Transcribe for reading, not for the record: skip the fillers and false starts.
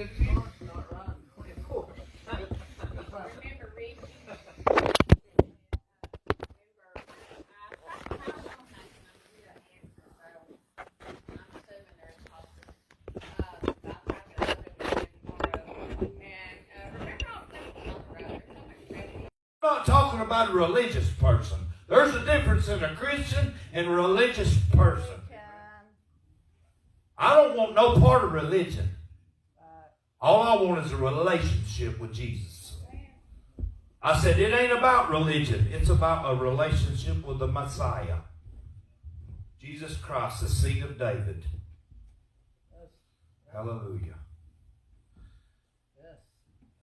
I'm not talking about a religious person. There's a difference in a Christian and a religious person. I don't want no part of religion. All I want is a relationship with Jesus. I said it ain't about religion. It's about a relationship with the Messiah. Jesus Christ, the seed of David. Hallelujah.